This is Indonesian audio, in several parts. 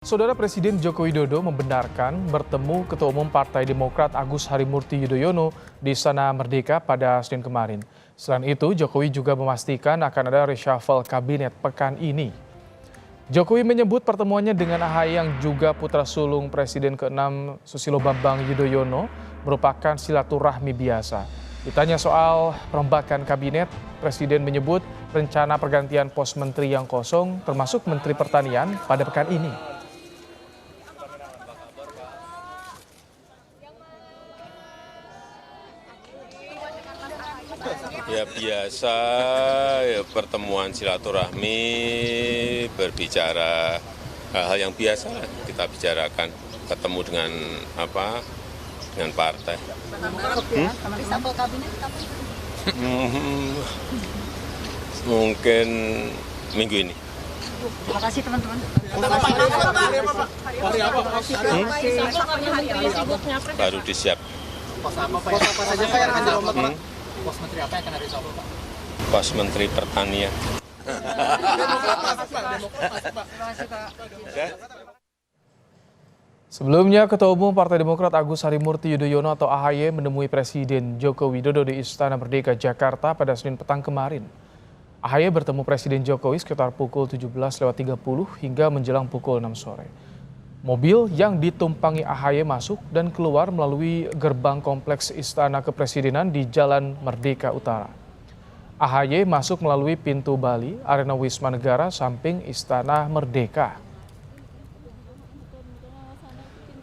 Saudara Presiden Joko Widodo membenarkan bertemu Ketua Umum Partai Demokrat Agus Harimurti Yudhoyono di Istana Merdeka pada Senin kemarin. Selain itu, Jokowi juga memastikan akan ada reshuffle kabinet pekan ini. Jokowi menyebut pertemuannya dengan AHY yang juga putra sulung Presiden ke-6 Susilo Bambang Yudhoyono merupakan silaturahmi biasa. Ditanya soal perombakan kabinet, Presiden menyebut rencana pergantian pos menteri yang kosong termasuk Menteri Pertanian pada pekan ini. Ya biasa ya, pertemuan silaturahmi berbicara hal-hal yang biasa lah kita bicarakan, ketemu dengan dengan partai. Mungkin minggu ini. Terima kasih teman-teman. Baru disiap. Pos apa saja Pak yang akan dirombak Pak? Pos menteri apa yang akan dirombak Pak? Pos Menteri Pertanian. Sebelumnya, Ketua Umum Partai Demokrat Agus Harimurti Yudhoyono atau AHY menemui Presiden Joko Widodo di Istana Merdeka, Jakarta pada Senin petang kemarin. AHY bertemu Presiden Jokowi sekitar pukul 17.30 hingga menjelang pukul 6 sore. Mobil yang ditumpangi AHY masuk dan keluar melalui gerbang kompleks Istana Kepresidenan di Jalan Merdeka Utara. AHY masuk melalui pintu Bali, Arena Wisma Negara, samping Istana Merdeka.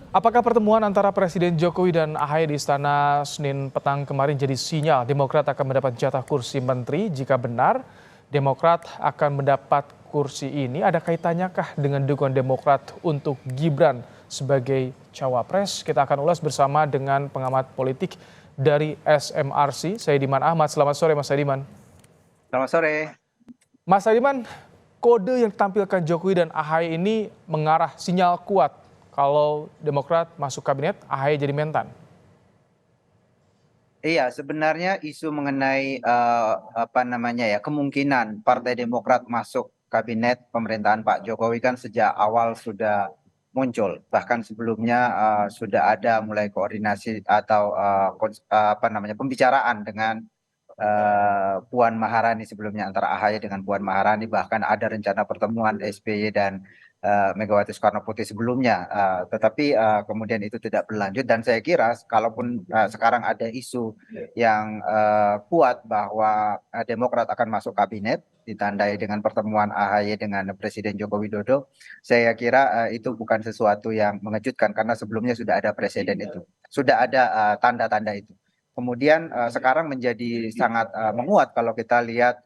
Apakah pertemuan antara Presiden Jokowi dan AHY di Istana Senin petang kemarin jadi sinyal Demokrat akan mendapat jatah kursi menteri? Jika benar, Demokrat akan mendapat kursi ini. Ada kaitanyakah dengan dukungan Demokrat untuk Gibran sebagai cawapres? Kita akan ulas bersama dengan pengamat politik dari SMRC, Saidiman Ahmad. Selamat sore, Mas Saidiman. Selamat sore. Mas Saidiman, kode yang ditampilkan Jokowi dan AHY ini mengarah sinyal kuat kalau Demokrat masuk kabinet, AHY jadi mentan. Iya, sebenarnya isu mengenai kemungkinan Partai Demokrat masuk kabinet pemerintahan Pak Jokowi kan sejak awal sudah muncul. Bahkan sebelumnya sudah ada mulai koordinasi atau pembicaraan dengan Puan Maharani sebelumnya, antara AHY dengan Puan Maharani. Bahkan ada rencana pertemuan SBY dan Megawati Soekarno Putri sebelumnya, tetapi kemudian itu tidak berlanjut. Dan saya kira kalaupun sekarang ada isu yang kuat bahwa Demokrat akan masuk kabinet ditandai dengan pertemuan AHY dengan Presiden Joko Widodo, saya kira itu bukan sesuatu yang mengejutkan karena sebelumnya sudah ada presiden itu, sudah ada tanda-tanda itu. Kemudian sekarang menjadi sangat menguat kalau kita lihat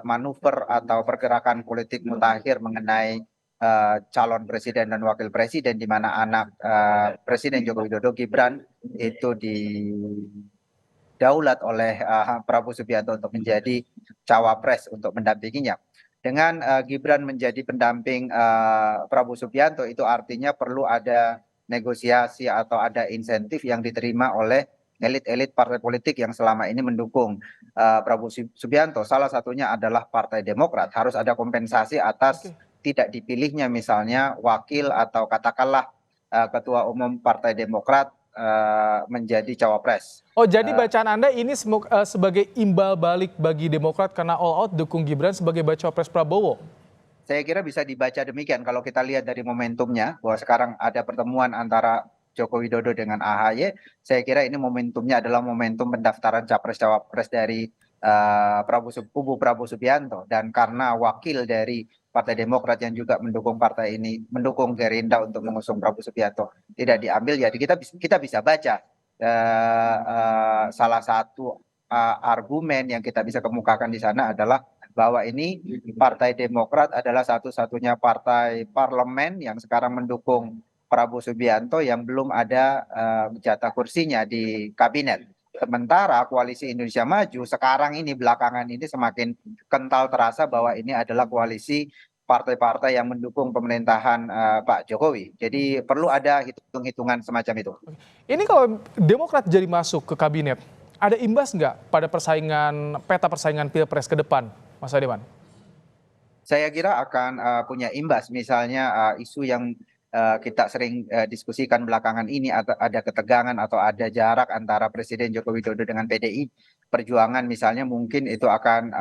manuver atau pergerakan politik mutakhir mengenai calon presiden dan wakil presiden, di mana anak Presiden Joko Widodo, Gibran, itu didaulat oleh Prabowo Subianto untuk menjadi cawapres untuk mendampinginya. Dengan Gibran menjadi pendamping Prabowo Subianto, itu artinya perlu ada negosiasi atau ada insentif yang diterima oleh elit-elit partai politik yang selama ini mendukung Prabowo Subianto. Salah satunya adalah Partai Demokrat. Harus ada kompensasi atas tidak dipilihnya misalnya wakil atau katakanlah Ketua Umum Partai Demokrat menjadi cawapres. Oh, jadi bacaan Anda ini sebagai imbal balik bagi Demokrat karena all out dukung Gibran sebagai baca pres Prabowo? Saya kira bisa dibaca demikian kalau kita lihat dari momentumnya, bahwa sekarang ada pertemuan antara Joko Widodo dengan AHY. Saya kira ini momentumnya adalah momentum pendaftaran capres-cawapres dari kubu Prabowo Subianto. Dan karena wakil dari Partai Demokrat yang juga mendukung partai ini, mendukung Gerindra untuk mengusung Prabowo Subianto, tidak diambil, jadi kita bisa baca salah satu argumen yang kita bisa kemukakan di sana adalah bahwa ini Partai Demokrat adalah satu-satunya partai parlemen yang sekarang mendukung Prabowo Subianto yang belum ada jatah kursinya di kabinet. Sementara Koalisi Indonesia Maju sekarang ini belakangan ini semakin kental terasa bahwa ini adalah koalisi partai-partai yang mendukung pemerintahan Pak Jokowi. Jadi perlu ada hitung-hitungan semacam itu. Ini kalau Demokrat jadi masuk ke kabinet, ada imbas nggak pada peta persaingan Pilpres ke depan, Mas Adiman? Saya kira akan punya imbas, misalnya isu yang kita sering diskusikan belakangan ini, ada ketegangan atau ada jarak antara Presiden Joko Widodo dengan PDI Perjuangan misalnya, mungkin itu akan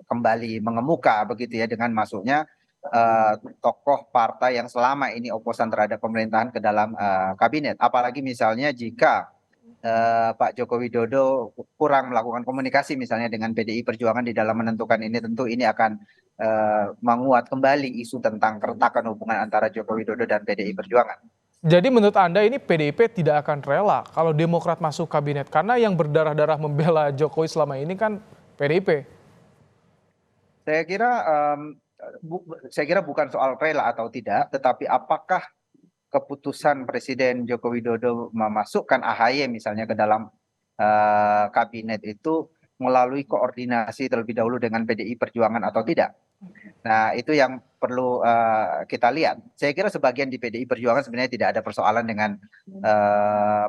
kembali mengemuka begitu ya, dengan masuknya tokoh partai yang selama ini oposan terhadap pemerintahan ke dalam kabinet. Apalagi misalnya jika Pak Joko Widodo kurang melakukan komunikasi misalnya dengan PDI Perjuangan di dalam menentukan ini, tentu ini akan menguat kembali isu tentang keretakan hubungan antara Joko Widodo dan PDI Perjuangan. Jadi menurut Anda ini PDIP tidak akan rela kalau Demokrat masuk kabinet, karena yang berdarah-darah membela Jokowi selama ini kan PDIP. Saya kira bukan soal rela atau tidak, tetapi apakah keputusan Presiden Joko Widodo memasukkan AHY misalnya ke dalam kabinet itu melalui koordinasi terlebih dahulu dengan PDI Perjuangan atau tidak. Nah, itu yang perlu kita lihat. Saya kira sebagian di PDI Perjuangan sebenarnya tidak ada persoalan dengan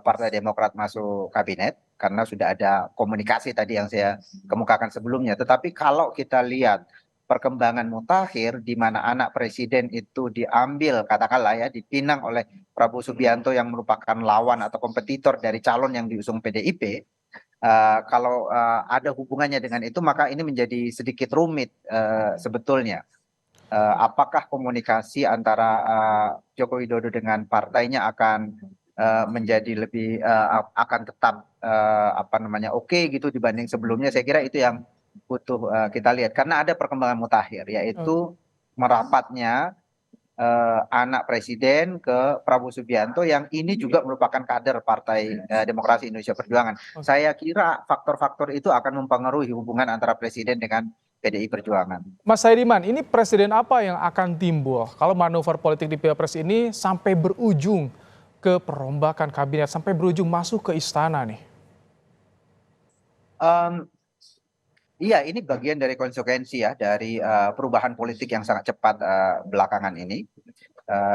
Partai Demokrat masuk kabinet, karena sudah ada komunikasi tadi yang saya kemukakan sebelumnya. Tetapi kalau kita lihat perkembangan mutakhir di mana anak presiden itu diambil, katakanlah ya, dipinang oleh Prabowo Subianto yang merupakan lawan atau kompetitor dari calon yang diusung PDIP, kalau ada hubungannya dengan itu, maka ini menjadi sedikit rumit sebetulnya. Apakah komunikasi antara Joko Widodo dengan partainya akan menjadi lebih akan tetap oke gitu dibanding sebelumnya? Saya kira itu yang butuh kita lihat, karena ada perkembangan mutakhir, yaitu merapatnya anak presiden ke Prabowo Subianto yang ini juga merupakan kader Partai Demokrasi Indonesia Perjuangan. Saya kira faktor-faktor itu akan mempengaruhi hubungan antara presiden dengan PDI Perjuangan. Mas Haidiman, ini presiden apa yang akan timbul kalau manuver politik di Pilpres ini sampai berujung ke perombakan kabinet, sampai berujung masuk ke istana nih? Iya, ini bagian dari konsekuensi ya dari perubahan politik yang sangat cepat belakangan ini.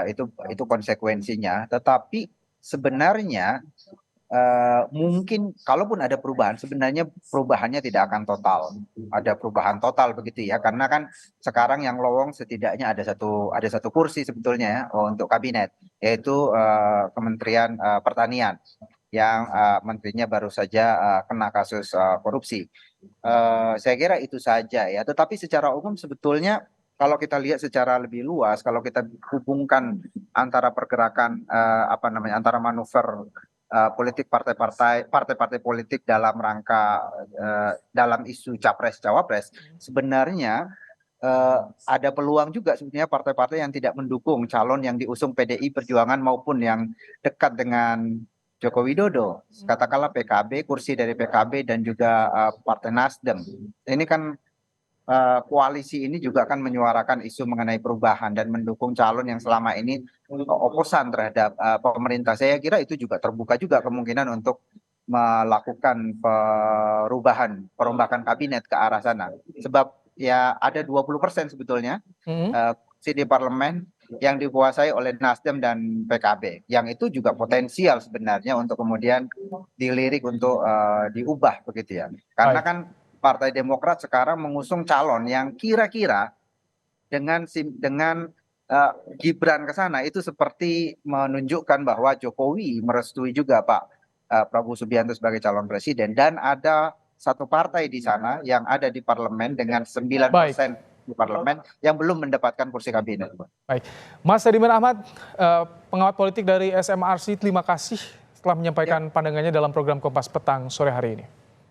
Itu konsekuensinya. Tetapi sebenarnya mungkin kalaupun ada perubahan, sebenarnya perubahannya tidak akan total. Ada perubahan total begitu ya, karena kan sekarang yang lowong setidaknya ada satu kursi sebetulnya ya untuk kabinet, yaitu Kementerian Pertanian yang menterinya baru saja kena kasus korupsi. Saya kira itu saja ya. Tetapi secara umum sebetulnya kalau kita lihat secara lebih luas, kalau kita hubungkan antara pergerakan antara manuver politik partai-partai politik dalam rangka dalam isu capres-cawapres, sebenarnya ada peluang juga sebetulnya partai-partai yang tidak mendukung calon yang diusung PDI Perjuangan maupun yang dekat dengan Joko Widodo, katakanlah PKB, kursi dari PKB dan juga Partai Nasdem. Ini kan koalisi ini juga akan menyuarakan isu mengenai perubahan dan mendukung calon yang selama ini oposan terhadap pemerintah. Saya kira itu juga terbuka juga kemungkinan untuk melakukan perombakan kabinet ke arah sana. Sebab ya ada 20% sebetulnya kursi di parlemen yang dikuasai oleh Nasdem dan PKB, yang itu juga potensial sebenarnya untuk kemudian dilirik untuk diubah begitu ya. Karena kan Partai Demokrat sekarang mengusung calon yang kira-kira dengan Gibran ke sana itu seperti menunjukkan bahwa Jokowi merestui juga Pak Prabowo Subianto sebagai calon presiden, dan ada satu partai di sana yang ada di parlemen dengan 9% di parlemen yang belum mendapatkan kursi kabinet. Baik, Mas Haidiman Ahmad, pengamat politik dari SMRC, terima kasih telah menyampaikan pandangannya dalam program Kompas Petang sore hari ini.